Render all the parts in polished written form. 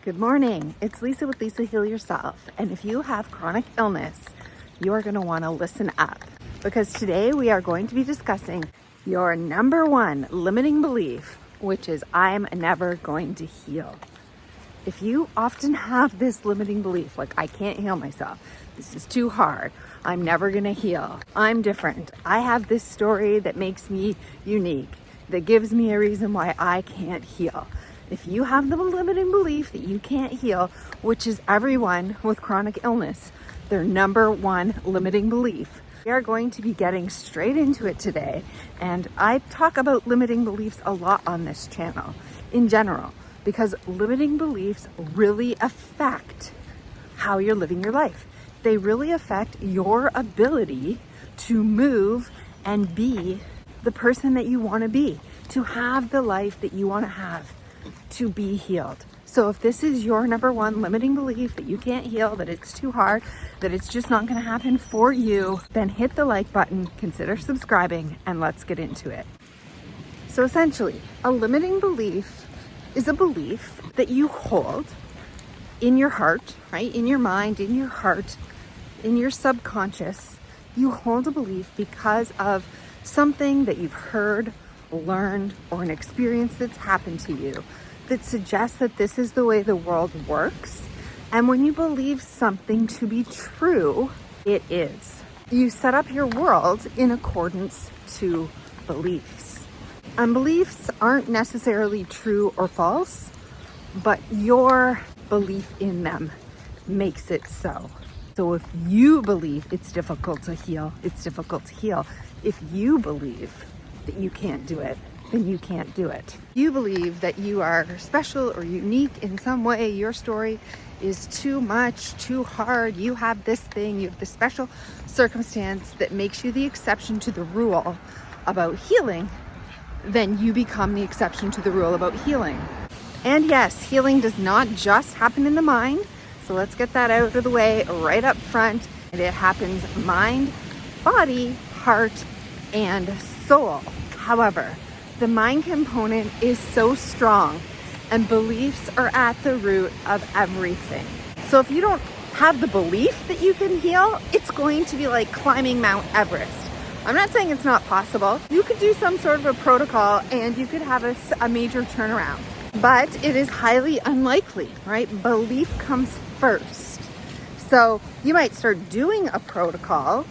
Good morning. It's Lisa with Lisa Heal Yourself. And if you have chronic illness, you are going to want to listen up because today we are going to be discussing your number one limiting belief, which is I'm never going to heal. If you often have this limiting belief, like I can't heal myself, this is too hard, I'm never going to heal, I'm different, I have this story that makes me unique, that gives me a reason why I can't heal. If you have the limiting belief that you can't heal, which is everyone with chronic illness, their number one limiting belief, we are going to be getting straight into it today. And I talk about limiting beliefs a lot on this channel in general, because limiting beliefs really affect how you're living your life. They really affect your ability to move and be the person that you want to be, to have the life that you want to have, to be healed. So if this is your number one limiting belief that you can't heal, that it's too hard, that it's just not going to happen for you, then hit the like button, consider subscribing, and let's get into it. So essentially, a limiting belief is a belief that you hold in your heart, right? In your mind, in your heart, in your subconscious. You hold a belief because of something that you've heard, learned, or an experience that's happened to you that suggests that this is the way the world works. And when you believe something to be true, it is. You set up your world in accordance to beliefs. And beliefs aren't necessarily true or false, but your belief in them makes it so. So if you believe it's difficult to heal, it's difficult to heal. If you believe that you can't do it, then you can't do it. You believe that you are special or unique in some way, your story is too much, too hard, you have this thing, you have this special circumstance that makes you the exception to the rule about healing, then you become the exception to the rule about healing. And yes, healing does not just happen in the mind, so let's get that out of the way right up front. It happens mind, body, heart, and soul. However, the mind component is so strong and beliefs are at the root of everything. So if you don't have the belief that you can heal, it's going to be like climbing Mount Everest. I'm not saying it's not possible. You could do some sort of a protocol and you could have a major turnaround, but it is highly unlikely, right? Belief comes first. So you might start doing a protocol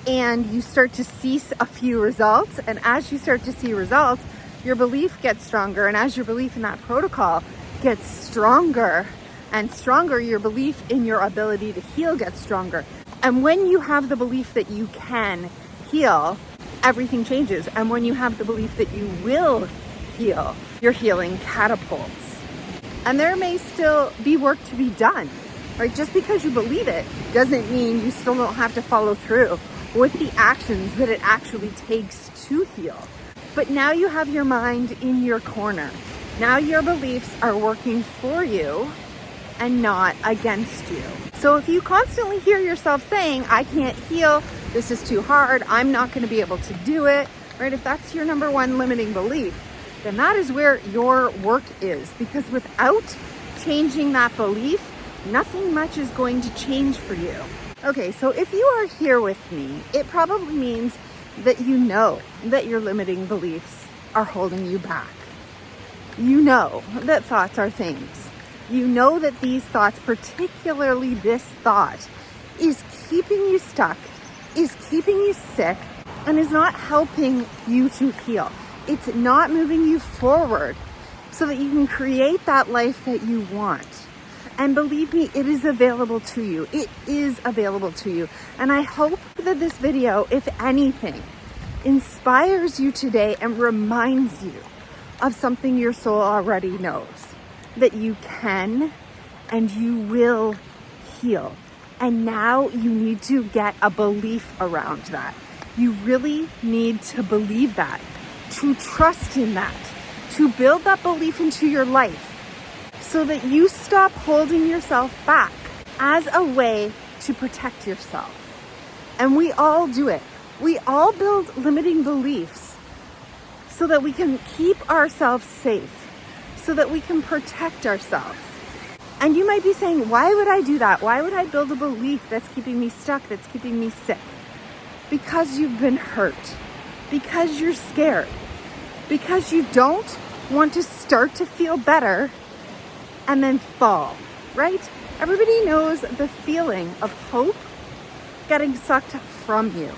and you start to see a few results. And as you start to see results, your belief gets stronger. And as your belief in that protocol gets stronger and stronger, your belief in your ability to heal gets stronger. And when you have the belief that you can heal, everything changes. And when you have the belief that you will heal, your healing catapults. And there may still be work to be done, right? Just because you believe it doesn't mean you still don't have to follow through with the actions that it actually takes to heal. But now you have your mind in your corner. Now your beliefs are working for you and not against you. So if you constantly hear yourself saying, I can't heal, this is too hard, I'm not going to be able to do it, right? If that's your number one limiting belief, then that is where your work is. Because without changing that belief, nothing much is going to change for you. Okay, so if you are here with me, it probably means that you know that your limiting beliefs are holding you back. You know that thoughts are things. You know that these thoughts, particularly this thought, is keeping you stuck, is keeping you sick, and is not helping you to heal. It's not moving you forward so that you can create that life that you want. And believe me, it is available to you. It is available to you. And I hope that this video, if anything, inspires you today and reminds you of something your soul already knows, that you can and you will heal. And now you need to get a belief around that. You really need to believe that, to trust in that, to build that belief into your life, so that you stop holding yourself back as a way to protect yourself. And we all do it. We all build limiting beliefs so that we can keep ourselves safe, so that we can protect ourselves. And you might be saying, why would I do that? Why would I build a belief that's keeping me stuck, that's keeping me sick? Because you've been hurt, because you're scared, because you don't want to start to feel better and then fall, right? Everybody knows the feeling of hope getting sucked from you.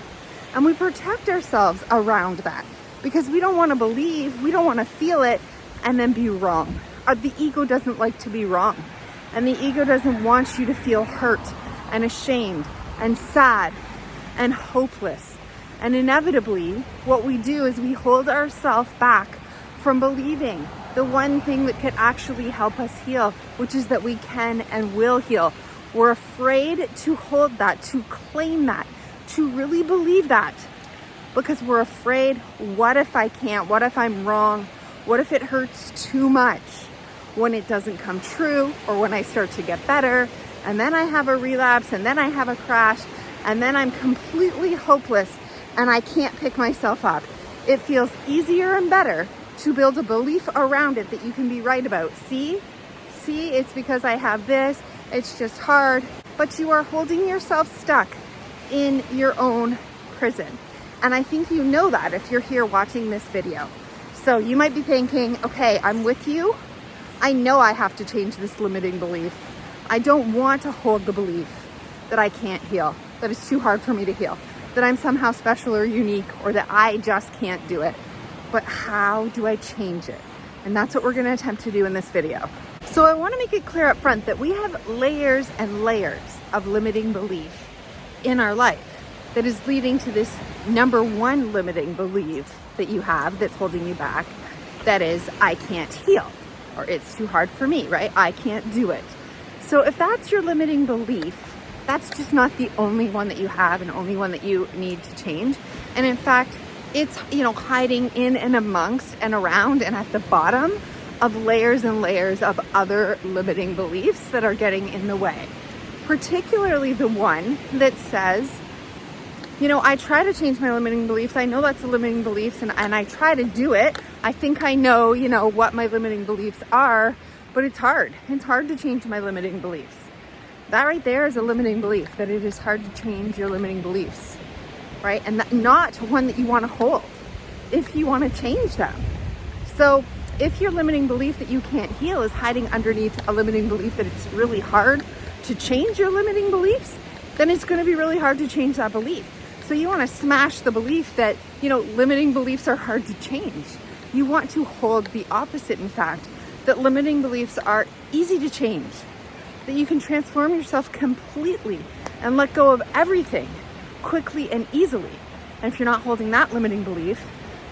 And we protect ourselves around that because we don't want to believe, we don't want to feel it and then be wrong. The ego doesn't like to be wrong. And the ego doesn't want you to feel hurt and ashamed and sad and hopeless. And inevitably, what we do is we hold ourselves back from believing the one thing that could actually help us heal, which is that we can and will heal. We're afraid to hold that, to claim that, to really believe that, because we're afraid, what if I can't? What if I'm wrong? What if it hurts too much when it doesn't come true, or when I start to get better and then I have a relapse and then I have a crash and then I'm completely hopeless and I can't pick myself up? It feels easier and better to build a belief around it that you can be right about. See, it's because I have this, it's just hard, but you are holding yourself stuck in your own prison. And I think you know that if you're here watching this video. So you might be thinking, okay, I'm with you. I know I have to change this limiting belief. I don't want to hold the belief that I can't heal, that it's too hard for me to heal, that I'm somehow special or unique, or that I just can't do it. But how do I change it? And that's what we're going to attempt to do in this video. So I want to make it clear up front that we have layers and layers of limiting belief in our life that is leading to this number one limiting belief that you have that's holding you back. That is, I can't heal, or it's too hard for me, right? I can't do it. So if that's your limiting belief, that's just not the only one that you have and only one that you need to change. And in fact, it's, hiding in and amongst and around and at the bottom of layers and layers of other limiting beliefs that are getting in the way. Particularly the one that says, I try to change my limiting beliefs. I know that's a limiting beliefs and I try to do it. I think I know, what my limiting beliefs are, but it's hard. It's hard to change my limiting beliefs. That right there is a limiting belief, that it is hard to change your limiting beliefs, right? And that, not one that you want to hold if you want to change them. So if your limiting belief that you can't heal is hiding underneath a limiting belief that it's really hard to change your limiting beliefs, then it's going to be really hard to change that belief. So you want to smash the belief that, limiting beliefs are hard to change. You want to hold the opposite, in fact, that limiting beliefs are easy to change, that you can transform yourself completely and let go of everything quickly and easily. And if you're not holding that limiting belief,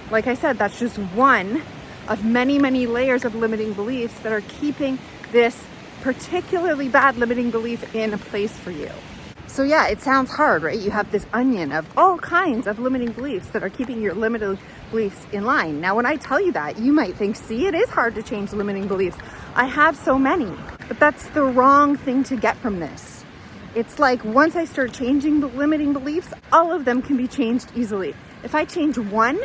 like I said, that's just one of many, many layers of limiting beliefs that are keeping this particularly bad limiting belief in place for you. So yeah, it sounds hard, right? You have this onion of all kinds of limiting beliefs that are keeping your limiting beliefs in line. Now, when I tell you that, you might think, see, it is hard to change limiting beliefs. I have so many, but that's the wrong thing to get from this. It's like once I start changing the limiting beliefs, all of them can be changed easily. If I change one,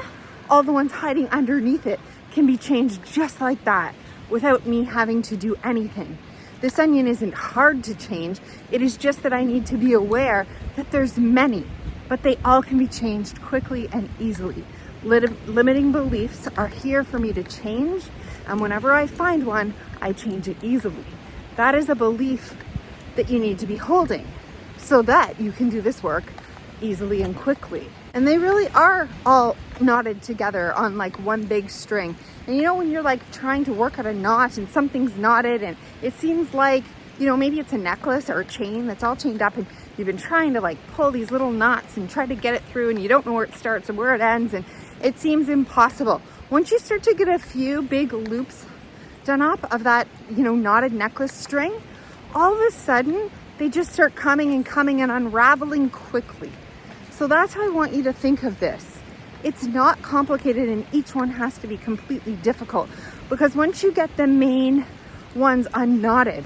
all the ones hiding underneath it can be changed just like that without me having to do anything. This onion isn't hard to change. It is just that I need to be aware that there's many, but they all can be changed quickly and easily. Limiting beliefs are here for me to change, and whenever I find one, I change it easily. That is a belief that you need to be holding so that you can do this work easily and quickly. And they really are all knotted together on like one big string. And when you're like trying to work out a knot and something's knotted and it seems like, maybe it's a necklace or a chain that's all chained up and you've been trying to like pull these little knots and try to get it through and you don't know where it starts and where it ends and it seems impossible. Once you start to get a few big loops done up of that, knotted necklace string, all of a sudden they just start coming and unraveling quickly. So that's how I want you to think of this. It's not complicated and each one has to be completely difficult, because once you get the main ones unknotted,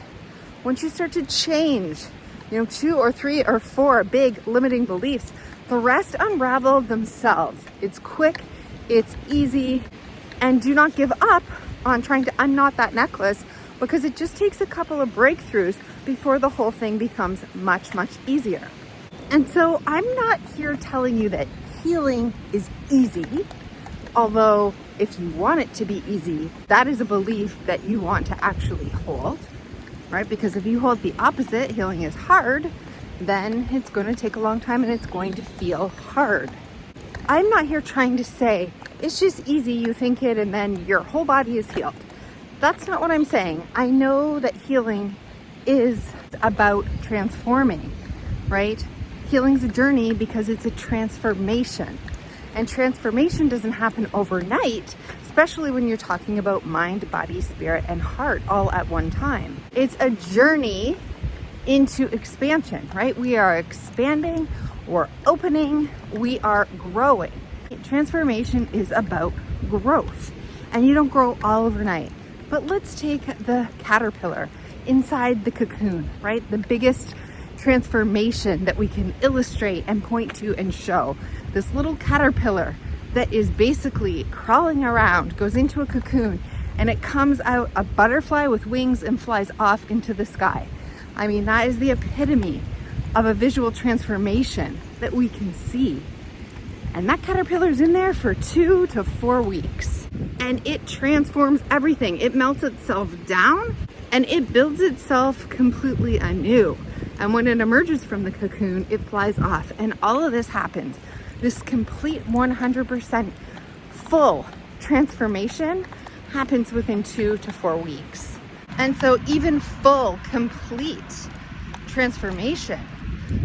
once you start to change, 2 or 3 or 4 big limiting beliefs, the rest unravel themselves. It's quick, it's easy, and do not give up on trying to unknot that necklace because it just takes a couple of breakthroughs before the whole thing becomes much, much easier. And so I'm not here telling you that healing is easy, although if you want it to be easy, that is a belief that you want to actually hold, right? Because if you hold the opposite, healing is hard, then it's going to take a long time and it's going to feel hard. I'm not here trying to say it's just easy, you think it, and then your whole body is healed. That's not what I'm saying. I know that healing is about transforming, right? Healing's a journey because it's a transformation. And transformation doesn't happen overnight, especially when you're talking about mind, body, spirit, and heart all at one time. It's a journey into expansion, right? We are expanding, we're opening, we are growing. Transformation is about growth, and you don't grow all overnight. But let's take the caterpillar inside the cocoon, right? The biggest transformation that we can illustrate and point to and show. This little caterpillar that is basically crawling around, goes into a cocoon, and it comes out a butterfly with wings and flies off into the sky. I mean, that is the epitome of a visual transformation that we can see. And that caterpillar's in there for 2 to 4 weeks. And it transforms everything. It melts itself down and it builds itself completely anew. And when it emerges from the cocoon, it flies off. And all of this happens. This complete 100% full transformation happens within 2 to 4 weeks. And so even full, complete transformation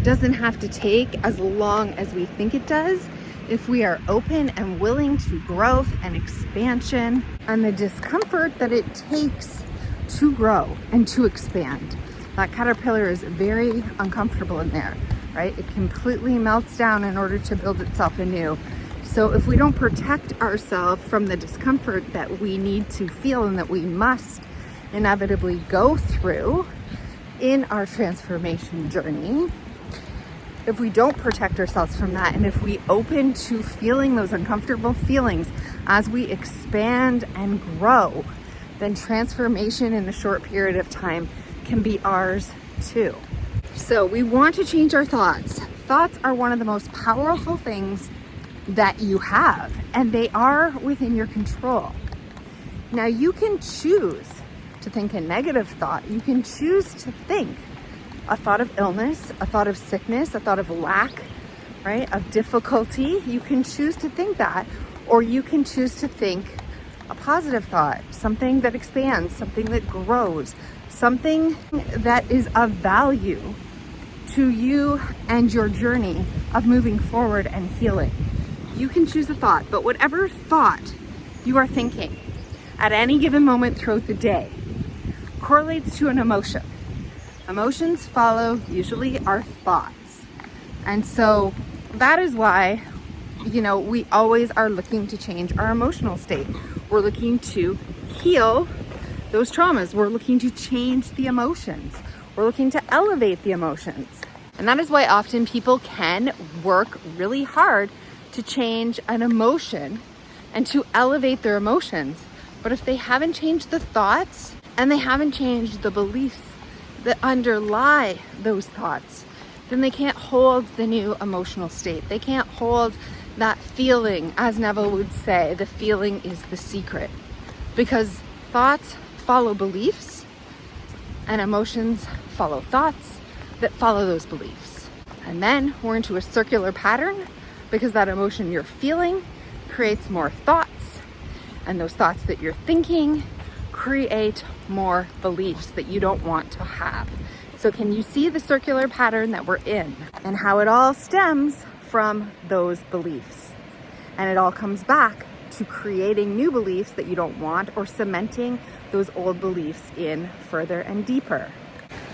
doesn't have to take as long as we think it does if we are open and willing to growth and expansion and the discomfort that it takes to grow and to expand. That caterpillar is very uncomfortable in there, right? It completely melts down in order to build itself anew. So if we don't protect ourselves from the discomfort that we need to feel and that we must inevitably go through in our transformation journey, if we don't protect ourselves from that, and if we open to feeling those uncomfortable feelings as we expand and grow, then transformation in a short period of time can be ours too. So we want to change our thoughts. Thoughts are one of the most powerful things that you have, and they are within your control. Now you can choose to think a negative thought. You can choose to think a thought of illness, a thought of sickness, a thought of lack, right? Of difficulty. You can choose to think that, or you can choose to think a positive thought, something that expands, something that grows, something that is of value to you and your journey of moving forward and healing. You can choose a thought, but whatever thought you are thinking at any given moment throughout the day correlates to an emotion. Emotions follow usually our thoughts. And so that is why, we always are looking to change our emotional state. We're looking to heal those traumas. We're looking to change the emotions. We're looking to elevate the emotions. And that is why often people can work really hard to change an emotion and to elevate their emotions. But if they haven't changed the thoughts and they haven't changed the beliefs that underlie those thoughts, then they can't hold the new emotional state. They can't hold that feeling. As Neville would say, the feeling is the secret, because thoughts follow beliefs and emotions follow thoughts that follow those beliefs. And then we're into a circular pattern, because that emotion you're feeling creates more thoughts, and those thoughts that you're thinking create more beliefs that you don't want to have. So can you see the circular pattern that we're in and how it all stems from those beliefs? And it all comes back to creating new beliefs that you don't want, or cementing those old beliefs in further and deeper.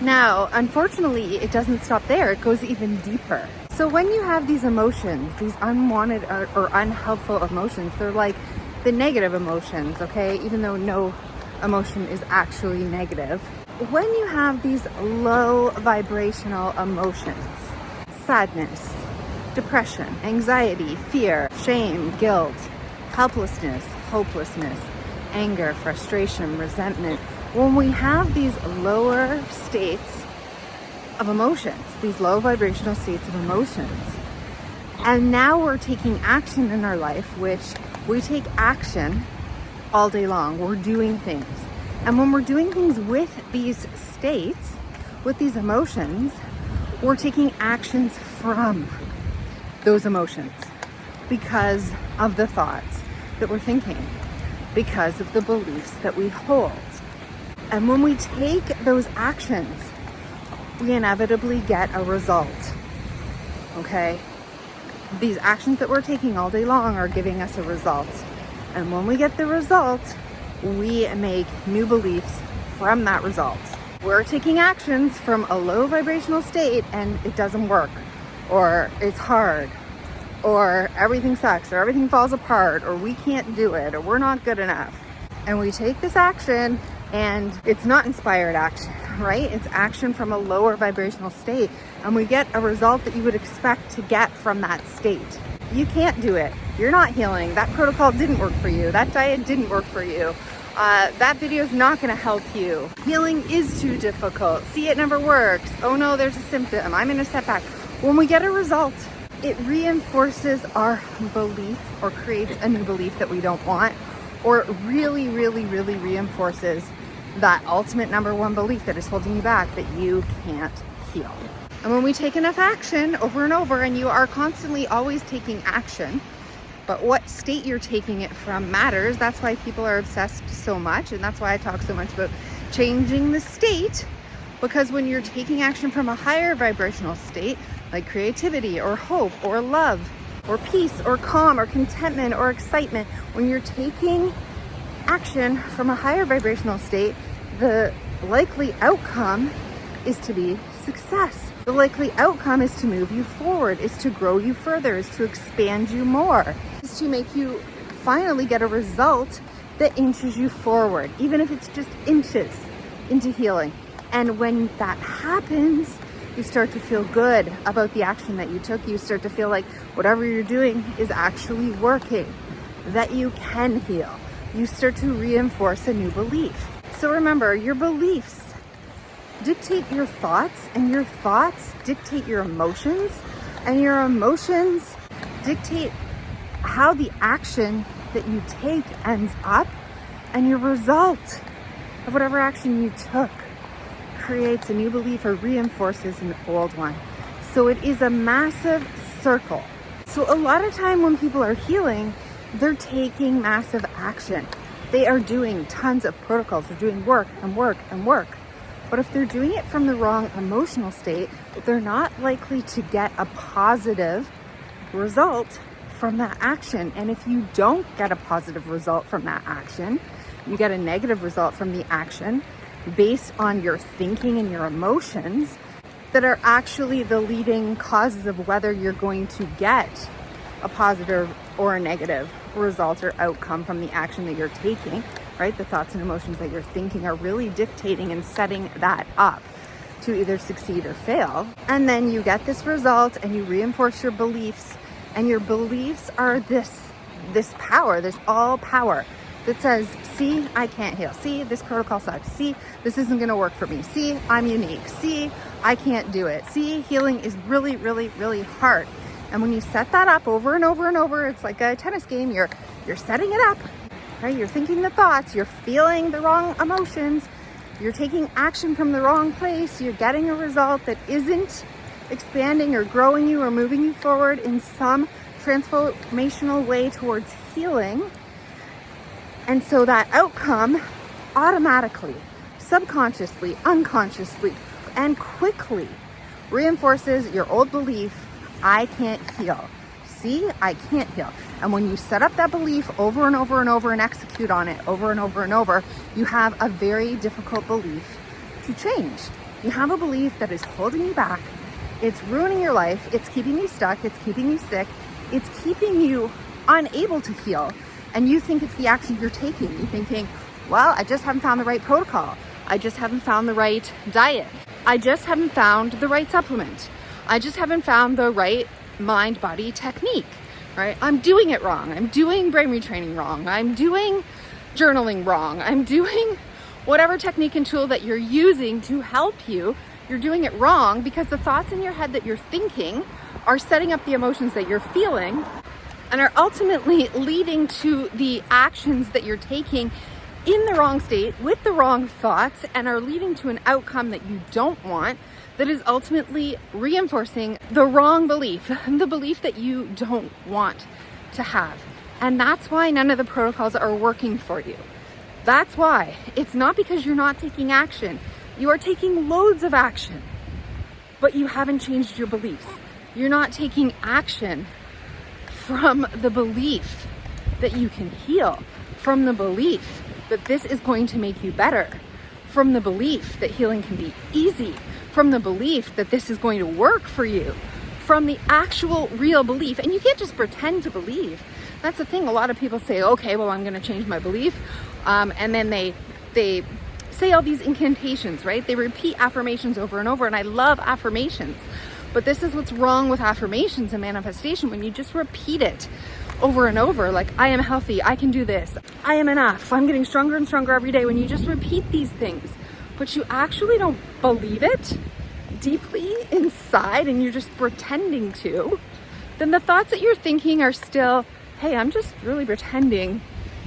Now, unfortunately, it doesn't stop there. It goes even deeper. So when you have these emotions, these unwanted or unhelpful emotions, they're like the negative emotions, okay? Even though no emotion is actually negative. When you have these low vibrational emotions, sadness, depression, anxiety, fear, shame, guilt, helplessness, hopelessness, anger, frustration, resentment, When we have these lower states of emotions, these low vibrational states of emotions, and now we're taking action in our life, which we take action all day long. We're doing things. And when we're doing things with these states, with these emotions, we're taking actions from those emotions because of the thoughts that we're thinking, because of the beliefs that we hold. And when we take those actions, we inevitably get a result. Okay? These actions that we're taking all day long are giving us a result. And when we get the result, we make new beliefs from that result. We're taking actions from a low vibrational state and it doesn't work, or it's hard, or everything sucks, or everything falls apart, or we can't do it, or we're not good enough. And we take this action and it's not inspired action, right? It's action from a lower vibrational state, and we get a result that you would expect to get from that state. You can't do it. You're not healing. That protocol didn't work for you. That diet didn't work for you. That video is not going to help you. Healing is too difficult. See, it never works. Oh no, there's a symptom. I'm in a setback. When we get a result, it reinforces our belief or creates a new belief that we don't want, or it really, really, really reinforces that ultimate number one belief that is holding you back, that you can't heal. And when we take enough action over and over, and you are constantly always taking action, but what state you're taking it from matters. That's why people are obsessed so much, and that's why I talk so much about changing the state, because when you're taking action from a higher vibrational state, like creativity or hope or love or peace or calm or contentment or excitement, when you're taking action from a higher vibrational state, the likely outcome is to be success. The likely outcome is to move you forward, is to grow you further, is to expand you more, is to make you finally get a result that inches you forward, even if it's just inches into healing. And when that happens, you start to feel good about the action that you took. You start to feel like whatever you're doing is actually working, that you can heal. You start to reinforce a new belief. So remember, your beliefs dictate your thoughts, and your thoughts dictate your emotions, and your emotions dictate how the action that you take ends up, and your result of whatever action you took creates a new belief or reinforces an old one. So it is a massive circle. So a lot of time when people are healing, they're taking massive action. They are doing tons of protocols. They're doing work and work and work. But if they're doing it from the wrong emotional state, they're not likely to get a positive result from that action. And if you don't get a positive result from that action, you get a negative result from the action based on your thinking and your emotions that are actually the leading causes of whether you're going to get a positive or a negative result or outcome from the action that you're taking, right? The thoughts and emotions that you're thinking are really dictating and setting that up to either succeed or fail. And then you get this result and you reinforce your beliefs, and your beliefs are this power, this all power that says, see, I can't heal. See, this protocol sucks. See, this isn't going to work for me. See, I'm unique. See, I can't do it. See, healing is really, really, really hard. And when you set that up over and over and over, it's like a tennis game. You're setting it up, right? You're thinking the thoughts, you're feeling the wrong emotions, you're taking action from the wrong place, you're getting a result that isn't expanding or growing you or moving you forward in some transformational way towards healing. And so that outcome automatically, subconsciously, unconsciously, and quickly reinforces your old belief, I can't heal. See, I can't heal. And when you set up that belief over and over and over and execute on it over and over and over, you have a very difficult belief to change. You have a belief that is holding you back. It's ruining your life. It's keeping you stuck. It's keeping you sick. It's keeping you unable to heal. And you think it's the action you're taking. You're thinking, well, I just haven't found the right protocol. I just haven't found the right diet. I just haven't found the right supplement. I just haven't found the right mind-body technique, right? I'm doing it wrong. I'm doing brain retraining wrong. I'm doing journaling wrong. I'm doing whatever technique and tool that you're using to help you, you're doing it wrong, because the thoughts in your head that you're thinking are setting up the emotions that you're feeling and are ultimately leading to the actions that you're taking in the wrong state with the wrong thoughts, and are leading to an outcome that you don't want, that is ultimately reinforcing the wrong belief, the belief that you don't want to have. And that's why none of the protocols are working for you. That's why. It's not because you're not taking action. You are taking loads of action, but you haven't changed your beliefs. You're not taking action from the belief that you can heal, from the belief that this is going to make you better, from the belief that healing can be easy, from the belief that this is going to work for you, from the actual real belief. And you can't just pretend to believe. That's the thing. A lot of people say, okay, well, I'm going to change my belief. And then they say all these incantations, right? They repeat affirmations over and over. And I love affirmations. But this is what's wrong with affirmations and manifestation. When you just repeat it over and over, like, I am healthy, I can do this, I am enough, I'm getting stronger and stronger every day. When you just repeat these things, but you actually don't believe it deeply inside and you're just pretending to, then the thoughts that you're thinking are still, hey, I'm just really pretending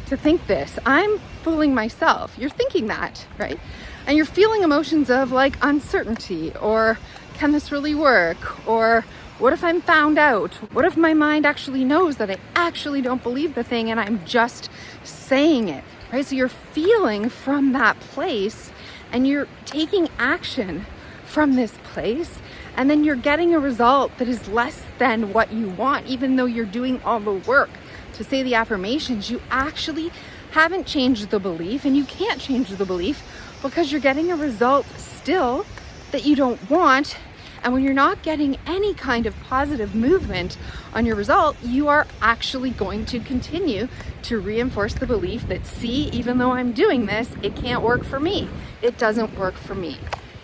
to think this. I'm fooling myself. You're thinking that, right? And you're feeling emotions of like uncertainty, or can this really work? Or what if I'm found out? What if my mind actually knows that I actually don't believe the thing and I'm just saying it, right? So you're feeling from that place and you're taking action from this place, and then you're getting a result that is less than what you want. Even though you're doing all the work to say the affirmations, you actually haven't changed the belief, and you can't change the belief because you're getting a result still that you don't want. And when you're not getting any kind of positive movement on your result, you are actually going to continue to reinforce the belief that, see, even though I'm doing this, it can't work for me. It doesn't work for me.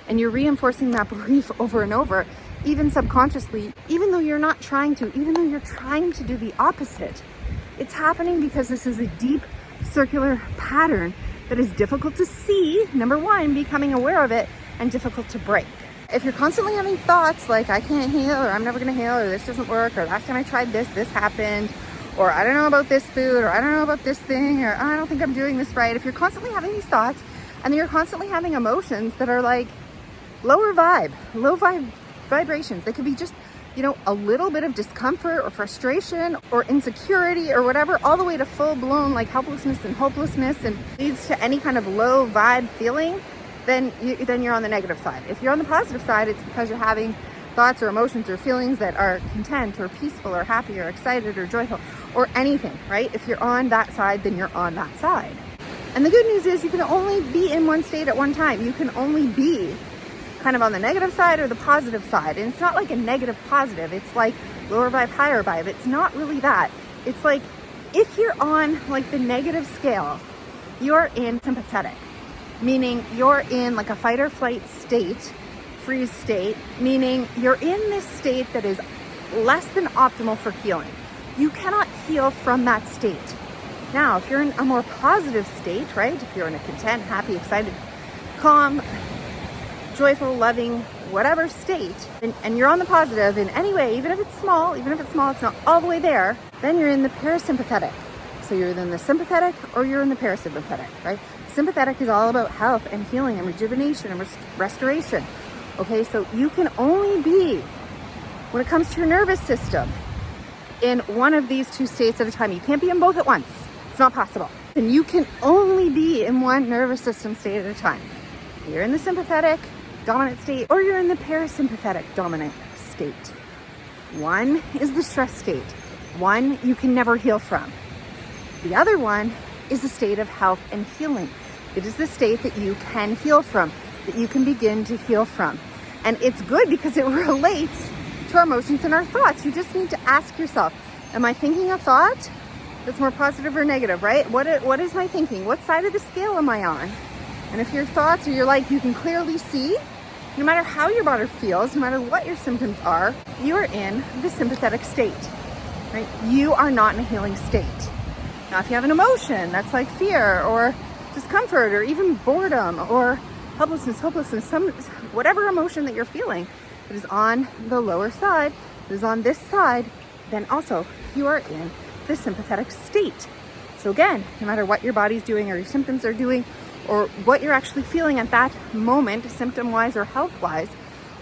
And you're reinforcing that belief over and over, even subconsciously, even though you're not trying to, even though you're trying to do the opposite. It's happening because this is a deep circular pattern that is difficult to see, number one, becoming aware of it, and difficult to break. If you're constantly having thoughts like, I can't heal, or I'm never gonna heal, or this doesn't work, or last time I tried this happened, or I don't know about this food, or I don't know about this thing, or I don't think I'm doing this right. If you're constantly having these thoughts, and then you're constantly having emotions that are like low vibrations, they could be just, a little bit of discomfort or frustration or insecurity or whatever, all the way to full-blown like helplessness and hopelessness, and leads to any kind of low vibe feeling, then you're on the negative side. If you're on the positive side, it's because you're having thoughts or emotions or feelings that are content or peaceful or happy or excited or joyful or anything, right? If you're on that side, then you're on that side. And the good news is you can only be in one state at one time. You can only be kind of on the negative side or the positive side. And it's not like a negative positive. It's like lower vibe, higher vibe. It's not really that. It's like if you're on like the negative scale, you're in sympathetic, meaning you're in like a fight or flight state, freeze state, meaning you're in this state that is less than optimal for healing. You cannot heal from that state. Now, if you're in a more positive state, right? If you're in a content, happy, excited, calm, joyful, loving, whatever state, and you're on the positive in any way, even if it's small, it's not all the way there, then you're in the parasympathetic. So you're either in the sympathetic or you're in the parasympathetic, right? Sympathetic is all about health and healing and rejuvenation and restoration. Okay, so you can only be, when it comes to your nervous system, in one of these two states at a time. You can't be in both at once. It's not possible. And you can only be in one nervous system state at a time. You're in the sympathetic dominant state, or you're in the parasympathetic dominant state. One is the stress state. One you can never heal from. The other one is a state of health and healing. It is the state that you can heal from, that you can begin to heal from. And it's good because it relates to our emotions and our thoughts. You just need to ask yourself, am I thinking a thought that's more positive or negative, right? What is my thinking? What side of the scale am I on? And if your thoughts are, you can clearly see, no matter how your body feels, no matter what your symptoms are, you are in the sympathetic state, right? You are not in a healing state. Now, if you have an emotion that's like fear or discomfort or even boredom or helplessness, hopelessness, whatever emotion that you're feeling that is on the lower side, that is on this side, then also you are in the sympathetic state. So again, no matter what your body's doing or your symptoms are doing or what you're actually feeling at that moment, symptom-wise or health-wise,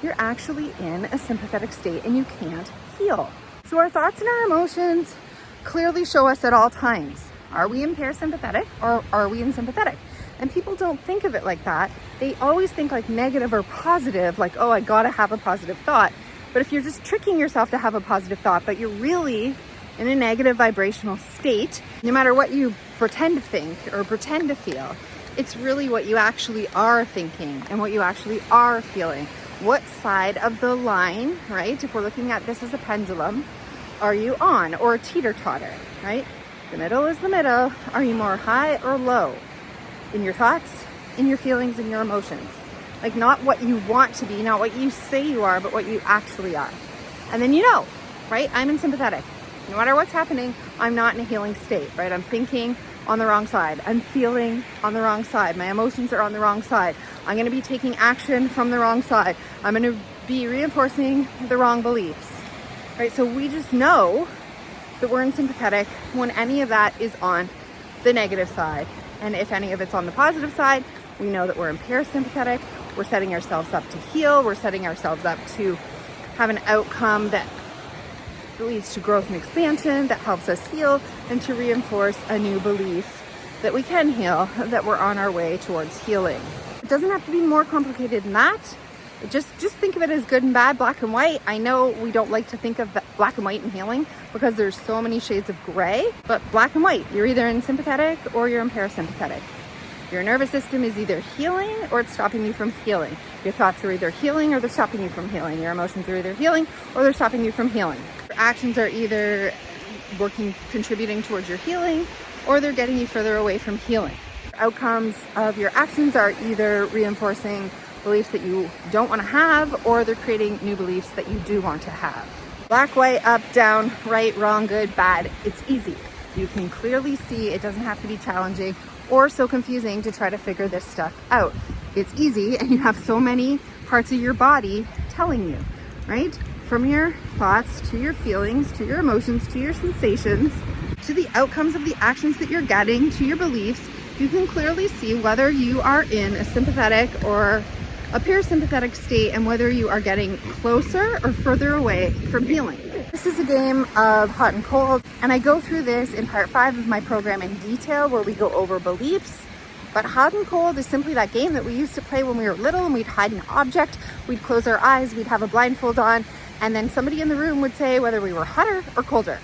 you're actually in a sympathetic state and you can't heal. So our thoughts and our emotions clearly show us at all times. Are we in parasympathetic or are we in sympathetic? And people don't think of it like that. They always think like negative or positive, like, oh, I gotta have a positive thought. But if you're just tricking yourself to have a positive thought, but you're really in a negative vibrational state, no matter what you pretend to think or pretend to feel, it's really what you actually are thinking and what you actually are feeling. What side of the line, right? If we're looking at this as a pendulum, are you on, or a teeter-totter, right? The middle is the middle. Are you more high or low in your thoughts, in your feelings, in your emotions? Like not what you want to be, not what you say you are, but what you actually are. And then you know, right? I'm in sympathetic. No matter what's happening, I'm not in a healing state, right? I'm thinking on the wrong side. I'm feeling on the wrong side. My emotions are on the wrong side. I'm going to be taking action from the wrong side. I'm going to be reinforcing the wrong beliefs, right? So we just know that we're in sympathetic when any of that is on the negative side. And if any of it's on the positive side, we know that we're in parasympathetic. We're setting ourselves up to heal. We're setting ourselves up to have an outcome that leads to growth and expansion, that helps us heal, and to reinforce a new belief that we can heal, that we're on our way towards healing. It doesn't have to be more complicated than that. Just think of it as good and bad, black and white. I know we don't like to think of black and white in healing because there's so many shades of gray, but black and white, you're either in sympathetic or you're in parasympathetic. Your nervous system is either healing or it's stopping you from healing. Your thoughts are either healing or they're stopping you from healing. Your emotions are either healing or they're stopping you from healing. Your actions are either contributing towards your healing or they're getting you further away from healing. Outcomes of your actions are either reinforcing beliefs that you don't want to have, or they're creating new beliefs that you do want to have. Black, white, up, down, right, wrong, good, bad. It's easy. You can clearly see. It doesn't have to be challenging or so confusing to try to figure this stuff out. It's easy, and you have so many parts of your body telling you, right? From your thoughts to your feelings, to your emotions, to your sensations, to the outcomes of the actions that you're getting, to your beliefs, you can clearly see whether you are in a sympathetic or a parasympathetic state and whether you are getting closer or further away from healing. This is a game of hot and cold, and I go through this in part 5 of my program in detail where we go over beliefs. But hot and cold is simply that game that we used to play when we were little, and we'd hide an object, we'd close our eyes, we'd have a blindfold on, and then somebody in the room would say whether we were hotter or colder.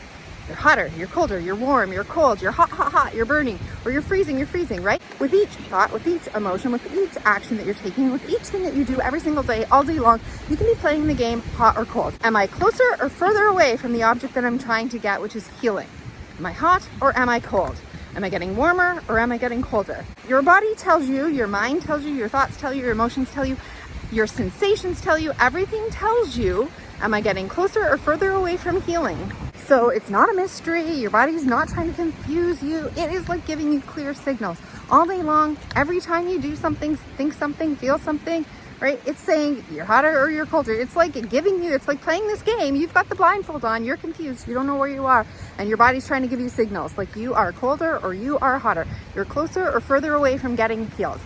You're hotter, you're colder, you're warm, you're cold, you're hot, hot, hot, you're burning, or you're freezing, right? With each thought, with each emotion, with each action that you're taking, with each thing that you do every single day, all day long, you can be playing the game hot or cold. Am I closer or further away from the object that I'm trying to get, which is healing? Am I hot or am I cold? Am I getting warmer or am I getting colder? Your body tells you, your mind tells you, your thoughts tell you, your emotions tell you, your sensations tell you, everything tells you, am I getting closer or further away from healing? So it's not a mystery. Your body's not trying to confuse you. It is like giving you clear signals all day long. Every time you do something, think something, feel something, right? It's saying you're hotter or you're colder. It's like giving you, it's like playing this game. You've got the blindfold on, you're confused, you don't know where you are, and your body's trying to give you signals like you are colder or you are hotter. You're closer or further away from getting healed.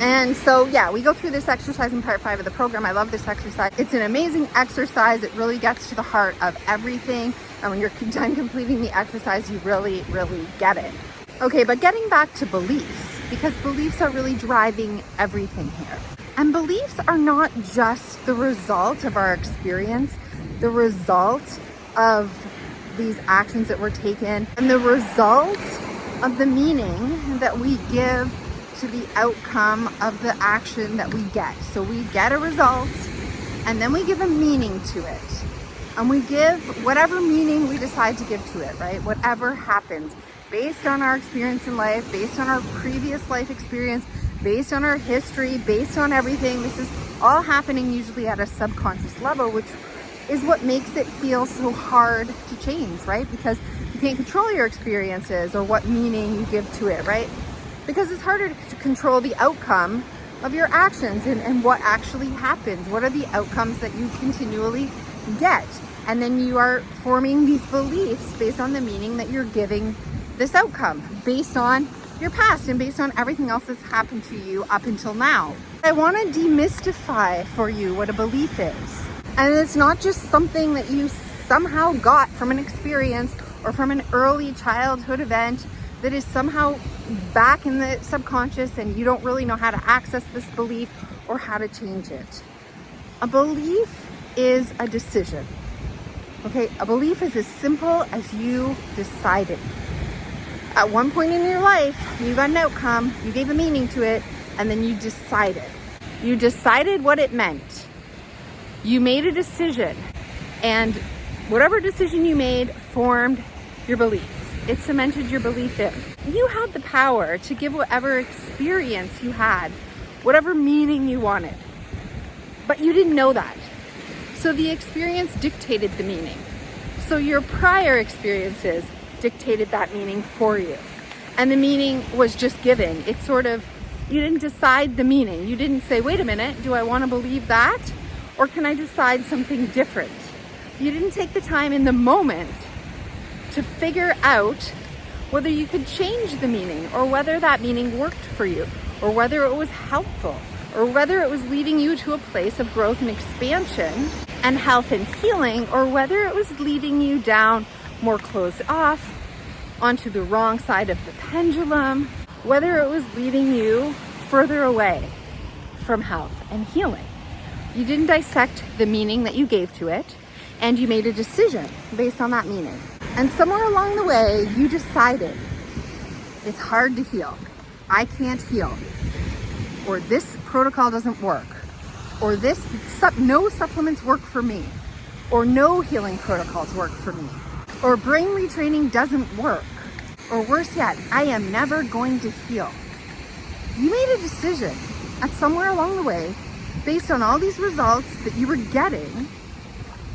And so, yeah, we go through this exercise in part 5 of the program. I love this exercise. It's an amazing exercise. It really gets to the heart of everything. And when you're done completing the exercise, you really, really get it. Okay, but getting back to beliefs, because beliefs are really driving everything here. And beliefs are not just the result of our experience, the result of these actions that were taken, and the result of the meaning that we give to the outcome of the action that we get. So we get a result and then we give a meaning to it. And we give whatever meaning we decide to give to it, right? Whatever happens based on our experience in life, based on our previous life experience, based on our history, based on everything. This is all happening usually at a subconscious level, which is what makes it feel so hard to change, right? Because you can't control your experiences or what meaning you give to it, right? because it's harder to control the outcome of your actions and what actually happens. What are the outcomes that you continually get? And then you are forming these beliefs based on the meaning that you're giving this outcome, based on your past and based on everything else that's happened to you up until now. I want to demystify for you what a belief is. And it's not just something that you somehow got from an experience or from an early childhood event that is somehow back in the subconscious and you don't really know how to access this belief or how to change it. A belief is a decision. Okay, a belief is as simple as you decided. At one point in your life, you got an outcome, you gave a meaning to it, and then you decided. You decided what it meant. You made a decision, and whatever decision you made formed your belief. It cemented your belief in. You had the power to give whatever experience you had, whatever meaning you wanted, but you didn't know that. So the experience dictated the meaning. So your prior experiences dictated that meaning for you. And the meaning was just given. It's sort of, you didn't decide the meaning. You didn't say, wait a minute, do I want to believe that? Or can I decide something different? You didn't take the time in the moment to figure out whether you could change the meaning or whether that meaning worked for you or whether it was helpful or whether it was leading you to a place of growth and expansion and health and healing, or whether it was leading you down more closed off onto the wrong side of the pendulum, whether it was leading you further away from health and healing. You didn't dissect the meaning that you gave to it, and you made a decision based on that meaning. And somewhere along the way, you decided it's hard to heal. I can't heal. Or this protocol doesn't work. Or no supplements work for me. Or no healing protocols work for me. Or brain retraining doesn't work. Or worse yet, I am never going to heal. You made a decision at somewhere along the way based on all these results that you were getting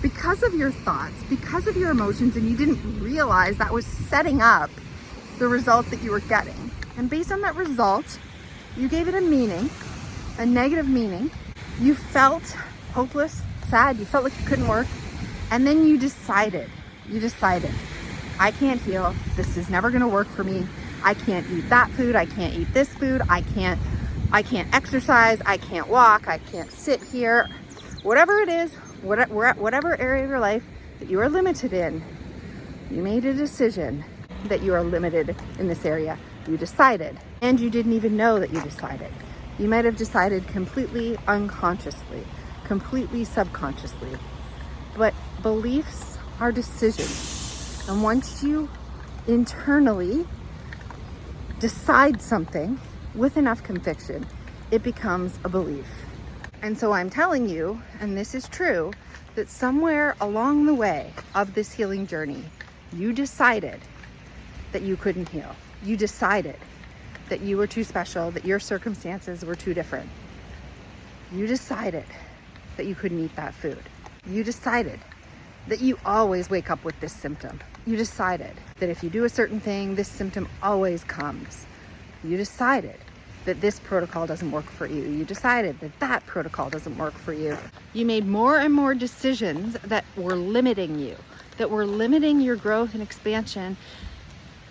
because of your thoughts, because of your emotions, and you didn't realize that was setting up the result that you were getting. And based on that result, you gave it a meaning, a negative meaning. You felt hopeless, sad, you felt like it couldn't work, and then you decided, I can't heal, this is never gonna work for me, I can't eat that food, I can't eat this food, I can't exercise, I can't walk, I can't sit here, whatever it is, whatever area of your life that you are limited in, you made a decision that you are limited in this area. You decided, and you didn't even know that you decided. You might have decided completely unconsciously, completely subconsciously. But beliefs are decisions. And once you internally decide something with enough conviction, it becomes a belief. And so I'm telling you, and this is true, that somewhere along the way of this healing journey, you decided that you couldn't heal. You decided that you were too special, that your circumstances were too different. You decided that you couldn't eat that food. You decided that you always wake up with this symptom. You decided that if you do a certain thing, this symptom always comes. You decided that this protocol doesn't work for you. You decided that that protocol doesn't work for you. You made more and more decisions that were limiting you, that were limiting your growth and expansion,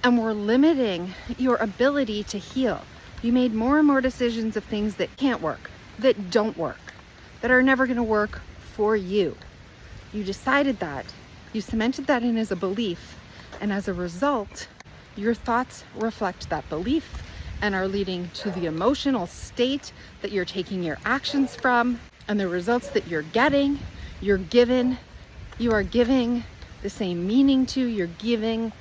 and were limiting your ability to heal. You made more and more decisions of things that can't work, that don't work, that are never gonna work for you. You decided that. You cemented that in as a belief, and as a result, your thoughts reflect that belief and are leading to the emotional state that you're taking your actions from, and the results that you're getting, you are giving the same meaning to, you're giving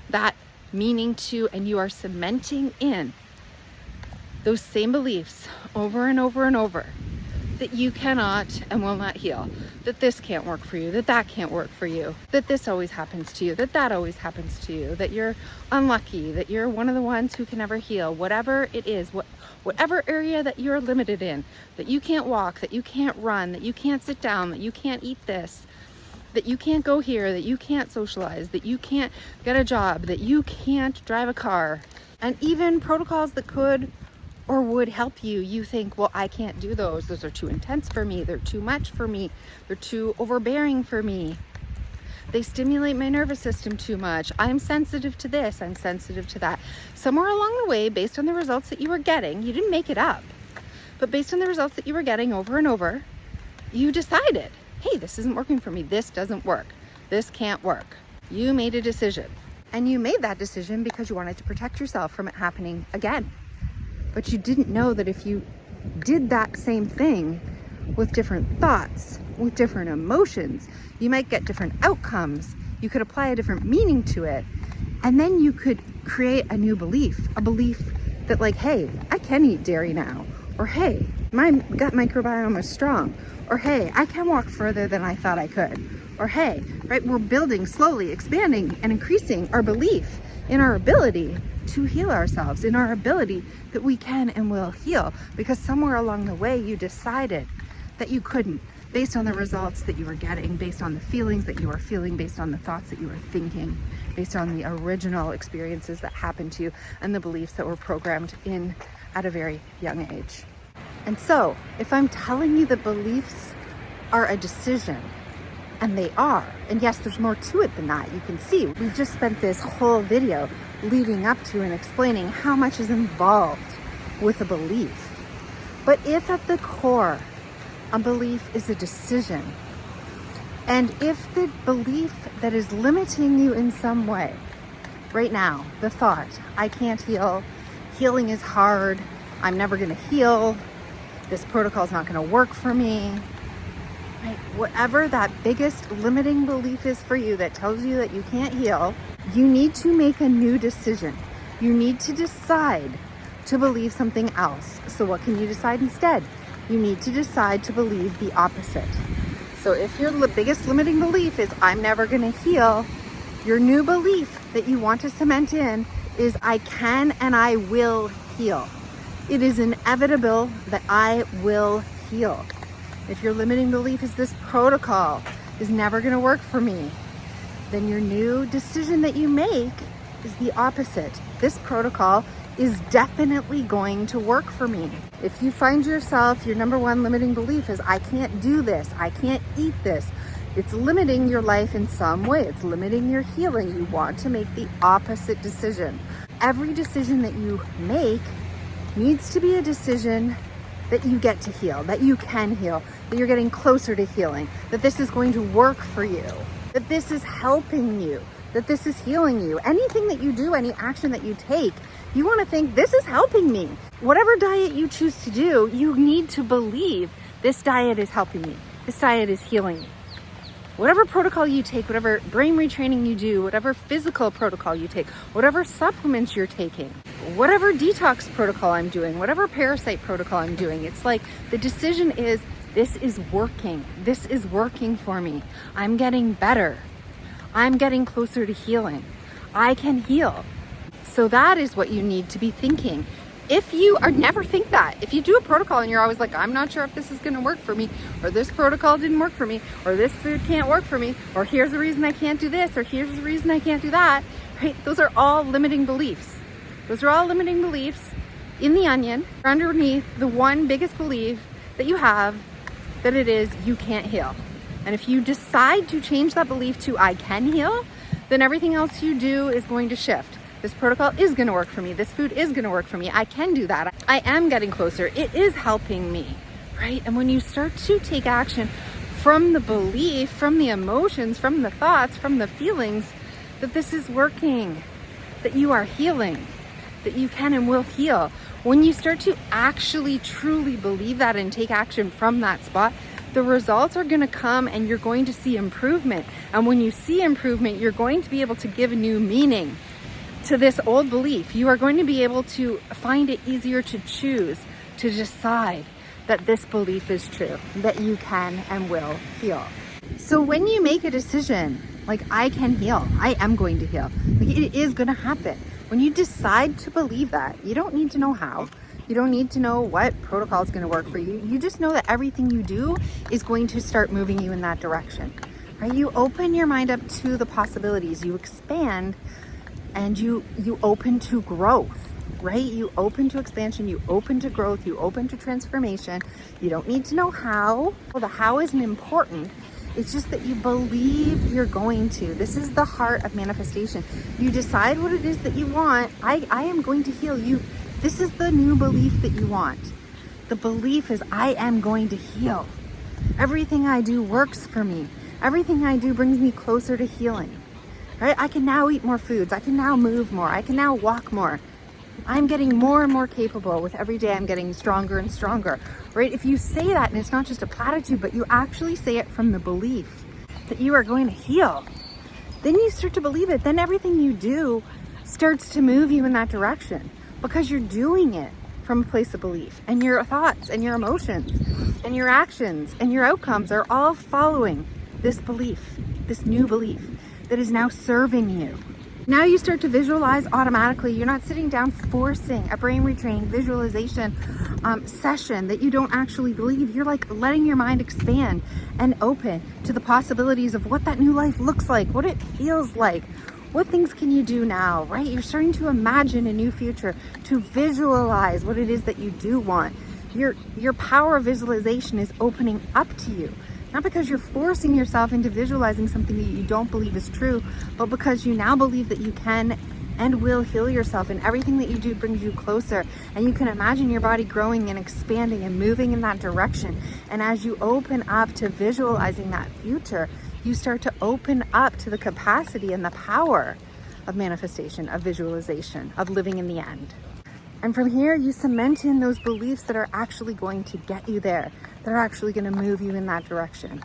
that meaning to, and you are cementing in those same beliefs over and over and over, that you cannot and will not heal, that this can't work for you, that that can't work for you, that this always happens to you, that that always happens to you, that you're unlucky, that you're one of the ones who can never heal, whatever it is, whatever area that you're limited in, that you can't walk, that you can't run, that you can't sit down, that you can't eat this, that you can't go here, that you can't socialize, that you can't get a job, that you can't drive a car, and even protocols that could or would help you, you think, well, I can't do those. Those are too intense for me. They're too much for me. They're too overbearing for me. They stimulate my nervous system too much. I'm sensitive to this. I'm sensitive to that. Somewhere along the way, based on the results that you were getting, you didn't make it up, but based on the results that you were getting over and over, you decided, hey, this isn't working for me. This doesn't work. This can't work. You made a decision. And you made that decision because you wanted to protect yourself from it happening again. But you didn't know that if you did that same thing with different thoughts, with different emotions, you might get different outcomes. You could apply a different meaning to it. And then you could create a new belief, a belief that like, hey, I can eat dairy now. Or hey, my gut microbiome is strong. Or hey, I can walk further than I thought I could. Or hey, right, we're building, slowly expanding and increasing our belief in our ability to heal ourselves, in our ability that we can and will heal, because somewhere along the way you decided that you couldn't, based on the results that you were getting, based on the feelings that you were feeling, based on the thoughts that you were thinking, based on the original experiences that happened to you and the beliefs that were programmed in at a very young age. And so if I'm telling you that beliefs are a decision, and they are, and yes, there's more to it than that. You can see we've just spent this whole video leading up to and explaining how much is involved with a belief. But if at the core a belief is a decision, and if the belief that is limiting you in some way, right now, the thought, I can't heal, healing is hard, I'm never gonna heal, this protocol is not gonna work for me, right? Whatever that biggest limiting belief is for you that tells you that you can't heal, you need to make a new decision. You need to decide to believe something else. So what can you decide instead? You need to decide to believe the opposite. So if your biggest limiting belief is I'm never gonna heal, your new belief that you want to cement in is I can and I will heal. It is inevitable that I will heal. If your limiting belief is this protocol is never gonna work for me, then your new decision that you make is the opposite. This protocol is definitely going to work for me. If you find yourself, your number one limiting belief is I can't do this, I can't eat this, it's limiting your life in some way, it's limiting your healing. You want to make the opposite decision. Every decision that you make needs to be a decision that you get to heal, that you can heal, that you're getting closer to healing, that this is going to work for you, that this is helping you, that this is healing you. Anything that you do, any action that you take, you want to think, this is helping me. Whatever diet you choose to do, you need to believe this diet is helping me. This diet is healing me. Whatever protocol you take, whatever brain retraining you do, whatever physical protocol you take, whatever supplements you're taking, whatever detox protocol I'm doing, whatever parasite protocol I'm doing, it's like the decision is, this is working. This is working for me. I'm getting better. I'm getting closer to healing. I can heal. So that is what you need to be thinking. If you are never think that, if you do a protocol and you're always like, I'm not sure if this is going to work for me, or this protocol didn't work for me, or this food can't work for me, or here's the reason I can't do this, or here's the reason I can't do that, right? Those are all limiting beliefs. Those are all limiting beliefs in the onion, underneath the one biggest belief that you have, that it is you can't heal. And if you decide to change that belief to I can heal, then everything else you do is going to shift. This protocol is going to work for me. This food is going to work for me. I can do that. I am getting closer. It is helping me, right? And when you start to take action from the belief, from the emotions, from the thoughts, from the feelings that this is working, that you are healing, that you can and will heal. When you start to actually truly believe that and take action from that spot, the results are going to come and you're going to see improvement. And when you see improvement, you're going to be able to give new meaning to this old belief. You are going to be able to find it easier to choose, to decide that this belief is true, that you can and will heal. So when you make a decision, like I can heal, I am going to heal, like it is going to happen. When you decide to believe that, you don't need to know how. You don't need to know what protocol is going to work for you. You just know that everything you do is going to start moving you in that direction. right? You open your mind up to the possibilities, you expand, and you open to growth, right? You open to expansion, you open to growth, you open to transformation. You don't need to know how. Well, the how isn't important. It's just that you believe you're going to. This is the heart of manifestation. You decide what it is that you want. I am going to heal you. This is the new belief that you want. The belief is I am going to heal. Everything I do works for me. Everything I do brings me closer to healing. Right? I can now eat more foods. I can now move more. I can now walk more. I'm getting more and more capable. With every day I'm getting stronger and stronger, right? If you say that, and it's not just a platitude, but you actually say it from the belief that you are going to heal, then you start to believe it. Then everything you do starts to move you in that direction because you're doing it from a place of belief, and your thoughts and your emotions and your actions and your outcomes are all following this belief, this new belief that is now serving you. Now you start to visualize automatically. You're not sitting down forcing a brain retraining visualization session that you don't actually believe. You're like letting your mind expand and open to the possibilities of what that new life looks like, what it feels like, what things can you do now, right? You're starting to imagine a new future, to visualize what it is that you do want. Your power of visualization is opening up to you. Not because you're forcing yourself into visualizing something that you don't believe is true, but because you now believe that you can and will heal yourself, and everything that you do brings you closer, and you can imagine your body growing and expanding and moving in that direction. And as you open up to visualizing that future, you start to open up to the capacity and the power of manifestation, of visualization, of living in the end. And from here, you cement in those beliefs that are actually going to get you there, that are actually going to move you in that direction.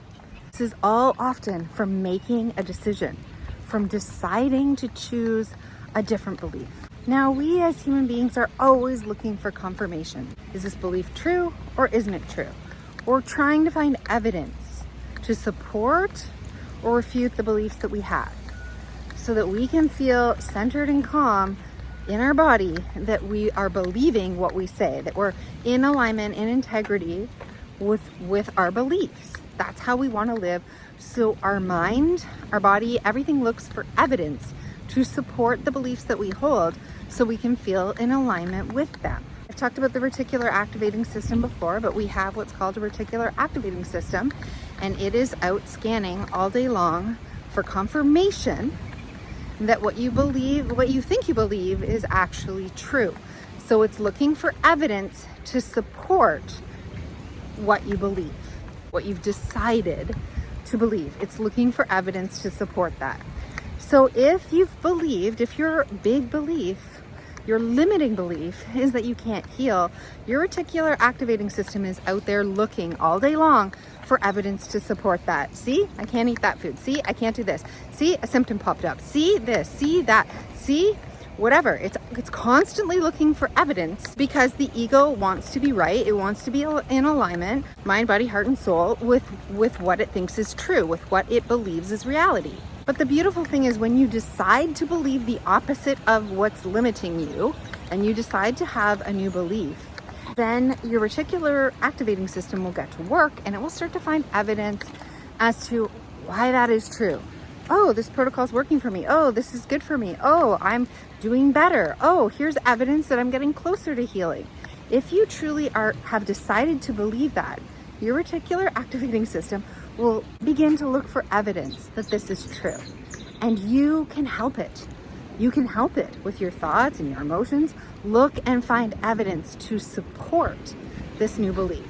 This is all often from making a decision, from deciding to choose a different belief. Now, we as human beings are always looking for confirmation. Is this belief true or isn't it true? Or trying to find evidence to support or refute the beliefs that we have, so that we can feel centered and calm in our body, that we are believing what we say, that we're in alignment, in integrity with our beliefs. That's how we want to live. So our mind, our body, everything looks for evidence to support the beliefs that we hold, so we can feel in alignment with them. I've talked about the reticular activating system before, but we have what's called a reticular activating system, and it is out scanning all day long for confirmation that what you believe, what you think you believe, is actually true. So it's looking for evidence to support what you believe, what you've decided to believe. It's looking for evidence to support that. So if you've believed, if your big belief, your limiting belief is that you can't heal, your reticular activating system is out there looking all day long for evidence to support that. See, I can't eat that food. See, I can't do this. See, a symptom popped up. See this, see that, see whatever. It's constantly looking for evidence because the ego wants to be right. It wants to be in alignment, mind, body, heart, and soul, with what it thinks is true, with what it believes is reality. But the beautiful thing is when you decide to believe the opposite of what's limiting you, and you decide to have a new belief, then your reticular activating system will get to work, and it will start to find evidence as to why that is true. Oh, this protocol is working for me. Oh, this is good for me. Oh, I'm doing better. Oh, here's evidence that I'm getting closer to healing. If you truly have decided to believe that, your reticular activating system will begin to look for evidence that this is true. And you can help it. You can help it with your thoughts and your emotions. Look and find evidence to support this new belief.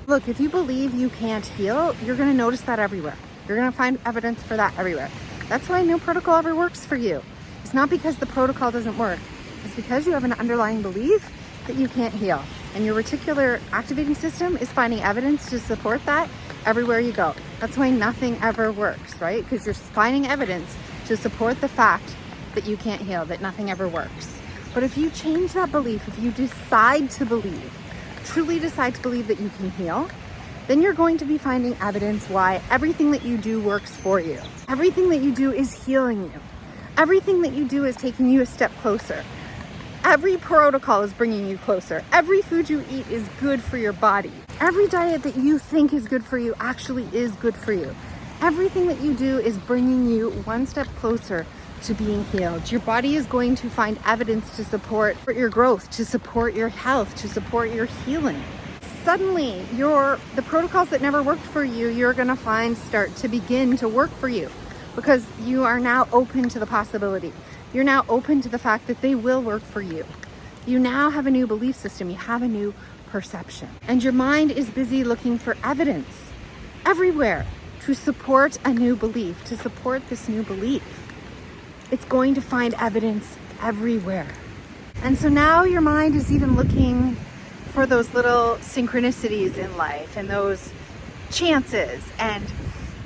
Look, if you believe you can't heal, you're going to notice that everywhere. You're going to find evidence for that everywhere. That's why no protocol ever works for you. It's not because the protocol doesn't work. It's because you have an underlying belief that you can't heal. And your reticular activating system is finding evidence to support that everywhere you go. That's why nothing ever works, right? Because you're finding evidence to support the fact that you can't heal, that nothing ever works. But if you change that belief, if you decide to believe, truly decide to believe that you can heal, then you're going to be finding evidence why everything that you do works for you. Everything that you do is healing you. Everything that you do is taking you a step closer. Every protocol is bringing you closer. Every food you eat is good for your body. Every diet that you think is good for you actually is good for you. Everything that you do is bringing you one step closer to being healed. Your body is going to find evidence to support your growth, to support your health, to support your healing. Suddenly, the protocols that never worked for you, you're going to find start to begin to work for you, because you are now open to the possibility. You're now open to the fact that they will work for you. You now have a new belief system. You have a new perception. And your mind is busy looking for evidence everywhere to support a new belief, to support this new belief. It's going to find evidence everywhere. And so now your mind is even looking for those little synchronicities in life and those chances and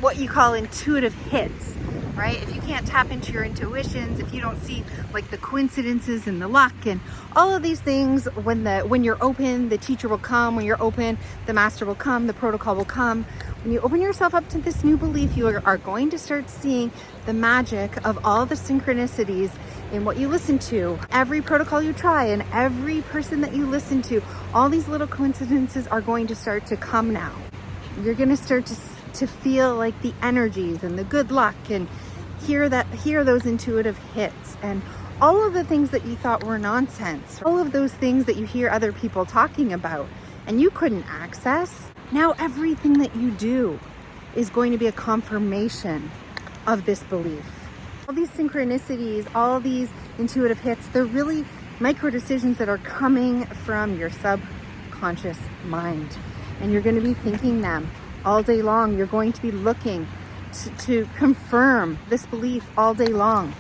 what you call intuitive hits, right? If you can't tap into your intuitions, if you don't see like the coincidences and the luck and all of these things, when you're open, the teacher will come. When you're open, the master will come, the protocol will come. When you open yourself up to this new belief, you are going to start seeing the magic of all the synchronicities in what you listen to. Every protocol you try and every person that you listen to, all these little coincidences are going to start to come now. You're going to start to feel like the energies and the good luck and hear those intuitive hits and all of the things that you thought were nonsense, all of those things that you hear other people talking about and you couldn't access. Now everything that you do is going to be a confirmation of this belief. All these synchronicities, all these intuitive hits, they're really micro decisions that are coming from your subconscious mind. And you're going to be thinking them all day long. You're going to be looking to confirm this belief all day long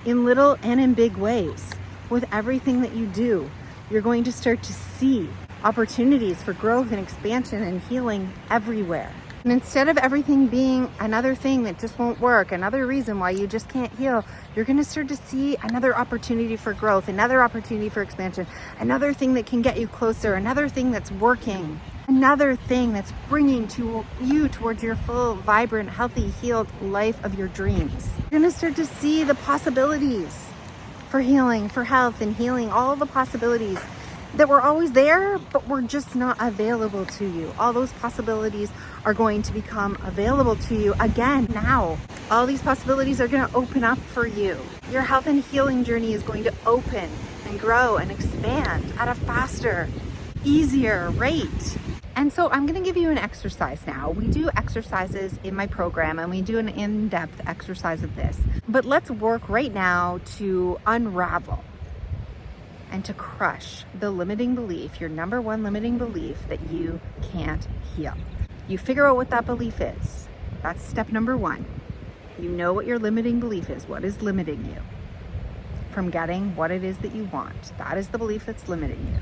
in little and in big ways. With everything that you do, you're going to start to see opportunities for growth and expansion and healing everywhere. And instead of everything being another thing that just won't work, another reason why you just can't heal, you're going to start to see another opportunity for growth, another opportunity for expansion, another thing that can get you closer, another thing that's working, another thing that's bringing you towards your full, vibrant, healthy, healed life of your dreams. You're going to start to see the possibilities for healing, for health and healing, all the possibilities that were always there, but were just not available to you. All those possibilities are going to become available to you again now. All these possibilities are going to open up for you. Your health and healing journey is going to open and grow and expand at a faster, easier rate. And so I'm going to give you an exercise now. We do exercises in my program and we do an in-depth exercise of this. But let's work right now to unravel and to crush the limiting belief, your number one limiting belief that you can't heal. You figure out what that belief is. That's step number one. You know what your limiting belief is. What is limiting you from getting what it is that you want? That is the belief that's limiting you.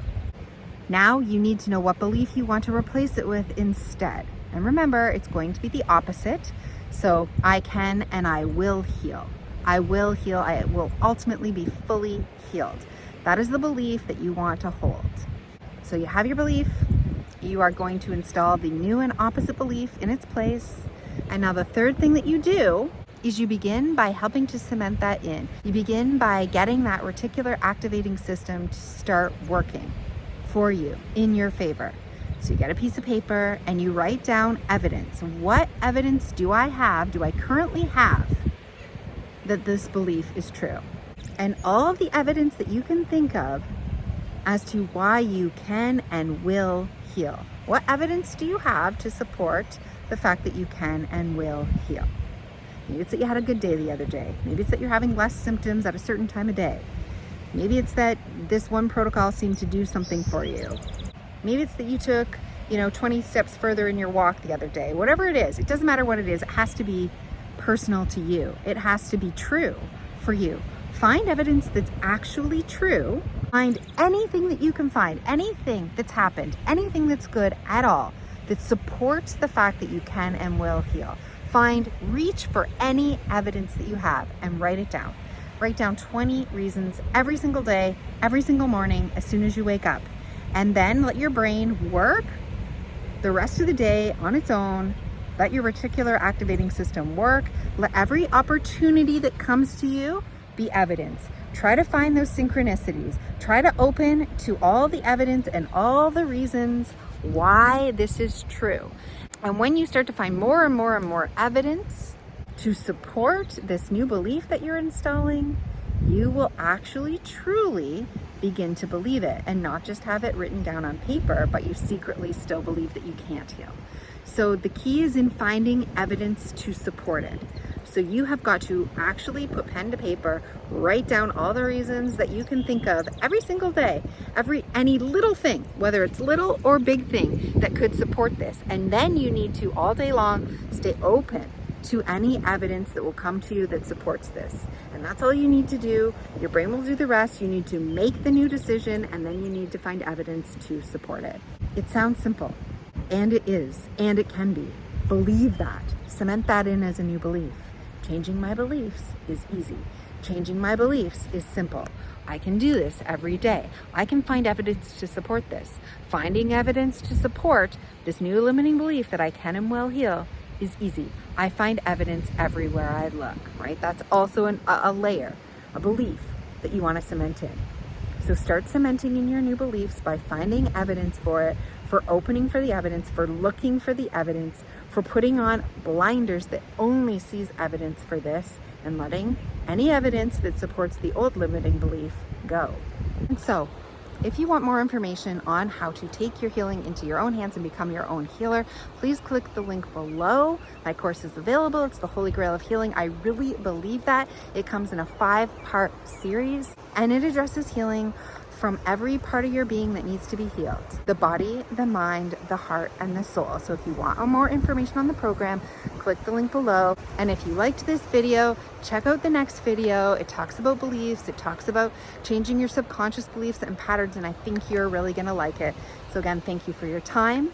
Now you need to know what belief you want to replace it with instead. And remember, it's going to be the opposite. So I can and I will heal. I will heal. I will ultimately be fully healed. That is the belief that you want to hold. So you have your belief. You are going to install the new and opposite belief in its place. And now the third thing that you do is you begin by helping to cement that in. You begin by getting that reticular activating system to start working for you in your favor. So you get a piece of paper and you write down evidence. What evidence do I currently have that this belief is true? And all of the evidence that you can think of as to why you can and will heal. What evidence do you have to support the fact that you can and will heal? Maybe it's that you had a good day the other day. Maybe it's that you're having less symptoms at a certain time of day. Maybe it's that this one protocol seemed to do something for you. Maybe it's that you took, 20 steps further in your walk the other day. Whatever it is, it doesn't matter what it is. It has to be personal to you. It has to be true for you. Find evidence that's actually true. Find anything that you can find, anything that's happened, anything that's good at all that supports the fact that you can and will heal. Reach for any evidence that you have and write it down. Write down 20 reasons every single day, every single morning, as soon as you wake up. And then let your brain work the rest of the day on its own. Let your reticular activating system work. Let every opportunity that comes to you be evidence. Try to find those synchronicities. Try to open to all the evidence and all the reasons why this is true. And when you start to find more and more and more evidence to support this new belief that you're installing, you will actually truly begin to believe it, and not just have it written down on paper, but you secretly still believe that you can't heal. So the key is in finding evidence to support it. So you have got to actually put pen to paper, write down all the reasons that you can think of every single day, any little thing, whether it's little or big thing that could support this. And then you need to all day long stay open to any evidence that will come to you that supports this. And that's all you need to do. Your brain will do the rest. You need to make the new decision, and then you need to find evidence to support it. It sounds simple, and it is, and it can be. Believe that. Cement that in as a new belief. Changing my beliefs is easy. Changing my beliefs is simple. I can do this every day. I can find evidence to support this. Finding evidence to support this new limiting belief that I can and will heal is easy. I find evidence everywhere I look, right? That's also a layer, a belief that you want to cement in. So start cementing in your new beliefs by finding evidence for it, for opening for the evidence, for looking for the evidence, for putting on blinders that only sees evidence for this, and letting any evidence that supports the old limiting belief go. And so, if you want more information on how to take your healing into your own hands and become your own healer, please click the link below. My course is available. It's the Holy Grail of Healing. I really believe that. It comes in a 5-part series, and it addresses healing from every part of your being that needs to be healed. The body, the mind, the heart, and the soul. So if you want more information on the program, click the link below. And if you liked this video, check out the next video. It talks about beliefs. It talks about changing your subconscious beliefs and patterns, and I think you're really gonna like it. So again, thank you for your time,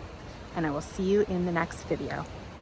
and I will see you in the next video.